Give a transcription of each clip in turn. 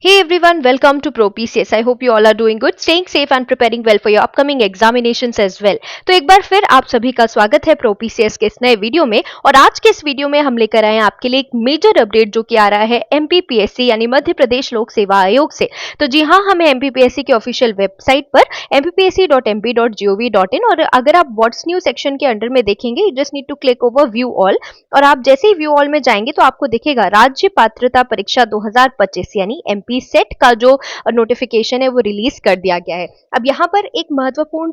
Hey everyone, welcome to ProPCS. I hope you all are doing good, staying safe and preparing well for your upcoming examinations as well. तो एक बार फिर आप सभी का स्वागत है ProPCS के इस नए वीडियो में। और आज के इस वीडियो में हम लेकर आए हैं आपके लिए एक मेजर अपडेट जो कि आ रहा है MPPSC यानी मध्य प्रदेश लोक सेवा आयोग से। तो जी हाँ, हमें MPPSC के ऑफिशियल वेबसाइट पर mppsc.mp.gov.in और अगर आप व्हाट्स न्यू सेक्शन के अंडर में देखेंगे, you just need to click over view all और आप जैसे ही व्यू ऑल में जाएंगे तो आपको दिखेगा राज्य पात्रता परीक्षा 2025 यानी MP सेट का जो नोटिफिकेशन है वो रिलीज कर दिया गया है। अब यहाँ पर एक महत्वपूर्ण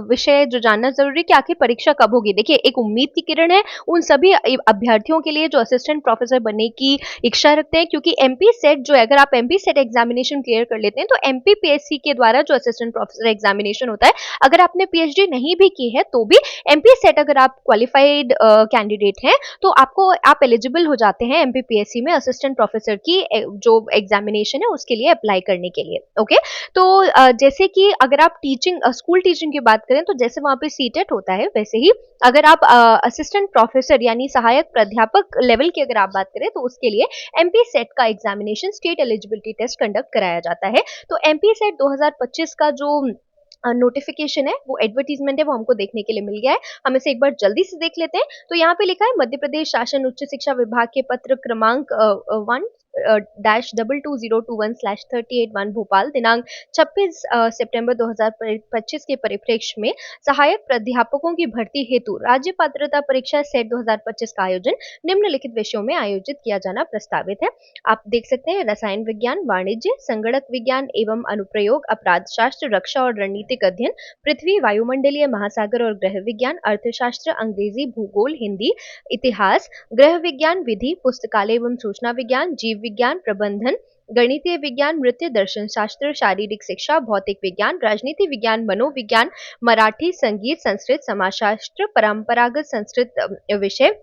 विषय जो जानना जरूरी है कि आखिर परीक्षा कब होगी। देखिए, एक उम्मीद की किरण है उन सभी अभ्यर्थियों के लिए जो असिस्टेंट प्रोफेसर बनने की इच्छा रखते हैं, क्योंकि एमपी सेट जो है, अगर आप एमपी सेट एग्जामिनेशन क्लियर कर लेते हैं तो एमपीपीएससी के द्वारा जो असिस्टेंट प्रोफेसर एग्जामिनेशन होता है, अगर आपने पीएचडी नहीं भी की है तो भी एमपी सेट अगर आप क्वालिफाइड कैंडिडेट हैं तो आप एलिजिबल हो जाते हैं एमपीपीएससी में असिस्टेंट प्रोफेसर की जो एग्जामिनेशन है उसके लिए अप्लाई करने के लिए। ओके, तो जैसे कि अगर आप टीचिंग स्कूल टीचिंग की बात करें तो जैसे वहां पे सीटेट होता है, वैसे ही अगर आप असिस्टेंट प्रोफेसर यानी सहायक प्राध्यापक लेवल की अगर आप बात करें तो उसके लिए एमपी सेट का examination state eligibility test conduct कराया जाता है। तो एमपी सेट 2025 का जो नोटिफिकेशन है, वो एडवर्टीजमेंट है, वो हमको देखने के लिए मिल गया है। हम इसे एक बार जल्दी से देख लेते हैं। तो यहाँ पे लिखा है मध्य प्रदेश शासन उच्च शिक्षा विभाग के पत्र क्रमांक 1-220221/381 भोपाल दिनांक 26 सितंबर 2025 के परिप्रेक्ष्य में सहायक प्राध्यापकों की भर्ती हेतु राज्य पात्रता परीक्षा सेट 2025 का आयोजन निम्नलिखित विषयों में आयोजित किया जाना प्रस्तावित है। आप देख सकते हैं रसायन विज्ञान, वाणिज्य, संगणक विज्ञान एवं अनुप्रयोग, अपराध शास्त्र, रक्षा और रणनीतिक अध्ययन, पृथ्वी, वायुमंडलीय, महासागर और ग्रह विज्ञान, अर्थशास्त्र, अंग्रेजी, भूगोल, हिंदी, इतिहास, गृह विज्ञान, विधि, पुस्तकालय एवं सूचना विज्ञान, जीव विज्ञान, प्रबंधन, गणितीय विज्ञान, नृत्य, दर्शन शास्त्र, शारीरिक शिक्षा, भौतिक विज्ञान, राजनीति विज्ञान, मनोविज्ञान, मराठी, संगीत, संस्कृत, समाजशास्त्र, परंपरागत संस्कृत विषय,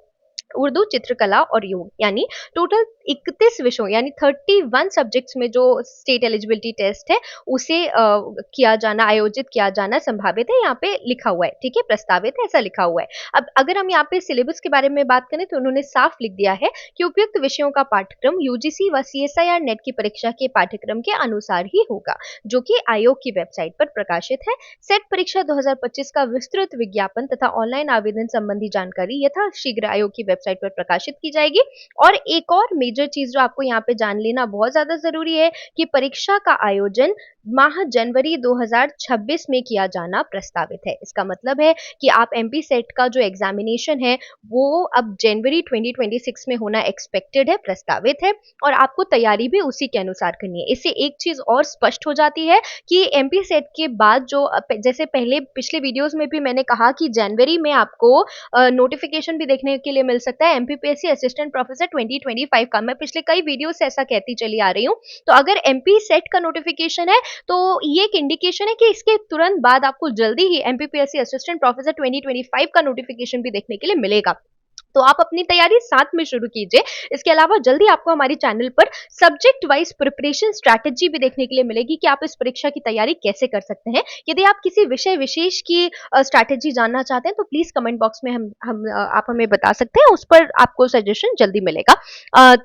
उर्दू, चित्रकला और योग, यानी टोटल 31 विषयों यानी 31 सब्जेक्ट्स में जो स्टेट एलिजिबिलिटी टेस्ट है उसे आयोजित किया जाना संभावित है, यहाँ पे लिखा हुआ है। ठीक है, प्रस्तावित है ऐसा लिखा हुआ है। अब अगर हम यहाँ पे सिलेबस के बारे में बात करें तो उन्होंने साफ लिख दिया है कि उपयुक्त विषयों का पाठ्यक्रम यूजीसी व सीएसआईआर नेट की परीक्षा के पाठ्यक्रम के अनुसार ही होगा, जो कि आयोग की वेबसाइट पर प्रकाशित है। सेट परीक्षा 2025 का विस्तृत विज्ञापन तथा ऑनलाइन आवेदन संबंधी जानकारी यथाशीघ्र आयोग की वेबसाइट पर प्रकाशित की जाएगी। और एक और मेजर चीज जो आपको यहाँ पे जान लेना बहुत ज्यादा जरूरी है कि परीक्षा का आयोजन माह जनवरी 2026 में किया जाना प्रस्तावित है। इसका मतलब है कि आप एमपी सेट का जो एग्जामिनेशन है वो अब जनवरी 2026 में होना एक्सपेक्टेड है, प्रस्तावित है, और आपको तैयारी भी उसी के अनुसार करनी है। इससे एक चीज और स्पष्ट हो जाती है कि एमपी सेट के बाद जो जैसे पिछले वीडियोस में भी मैंने कहा कि जनवरी में आपको नोटिफिकेशन भी देखने के लिए मिल सकता है एमपीपीएससी असिस्टेंट प्रोफेसर 2025 का। मैं पिछले कई वीडियो से ऐसा कहती चली आ रही हूँ। तो अगर एमपी सेट का नोटिफिकेशन है तो ये एक इंडिकेशन है कि इसके तुरंत बाद आपको जल्दी ही एमपीपीएससी असिस्टेंट प्रोफेसर 2025 का नोटिफिकेशन भी देखने के लिए मिलेगा। तो आप अपनी तैयारी साथ में शुरू कीजिए। इसके अलावा जल्दी आपको हमारी चैनल पर सब्जेक्ट वाइज प्रिपरेशन स्ट्रैटेजी भी देखने के लिए मिलेगी कि आप इस परीक्षा की तैयारी कैसे कर सकते हैं। यदि आप किसी विषय विशेष की स्ट्रैटेजी जानना चाहते हैं तो प्लीज कमेंट बॉक्स में आप हमें बता सकते हैं, उस पर आपको सजेशन जल्दी मिलेगा।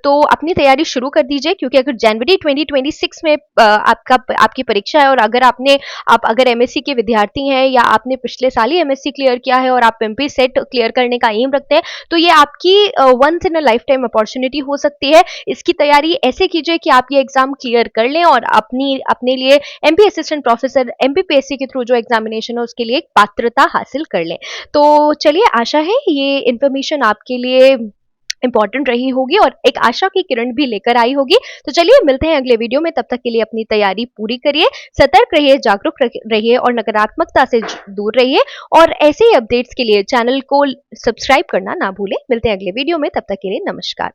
तो अपनी तैयारी शुरू कर दीजिए, क्योंकि अगर जनवरी 2026 में आपकी परीक्षा है और आप अगर एमएससी के विद्यार्थी हैं या आपने पिछले साल ही एमएससी क्लियर किया है और आप एमपी सेट क्लियर करने का एम रखते हैं तो ये आपकी once in a lifetime opportunity हो सकती है। इसकी तैयारी ऐसे कीजिए कि आप ये एग्जाम क्लियर कर लें और अपने लिए एमपी असिस्टेंट प्रोफेसर एमपीपीएससी के थ्रू जो एग्जामिनेशन है उसके लिए एक पात्रता हासिल कर लें। तो चलिए, आशा है ये इंफॉर्मेशन आपके लिए इंपॉर्टेंट रही होगी और एक आशा की किरण भी लेकर आई होगी। तो चलिए मिलते हैं अगले वीडियो में, तब तक के लिए अपनी तैयारी पूरी करिए, सतर्क रहिए, जागरूक रहिए और नकारात्मकता से दूर रहिए। और ऐसे ही अपडेट्स के लिए चैनल को सब्सक्राइब करना ना भूलें। मिलते हैं अगले वीडियो में, तब तक के लिए नमस्कार।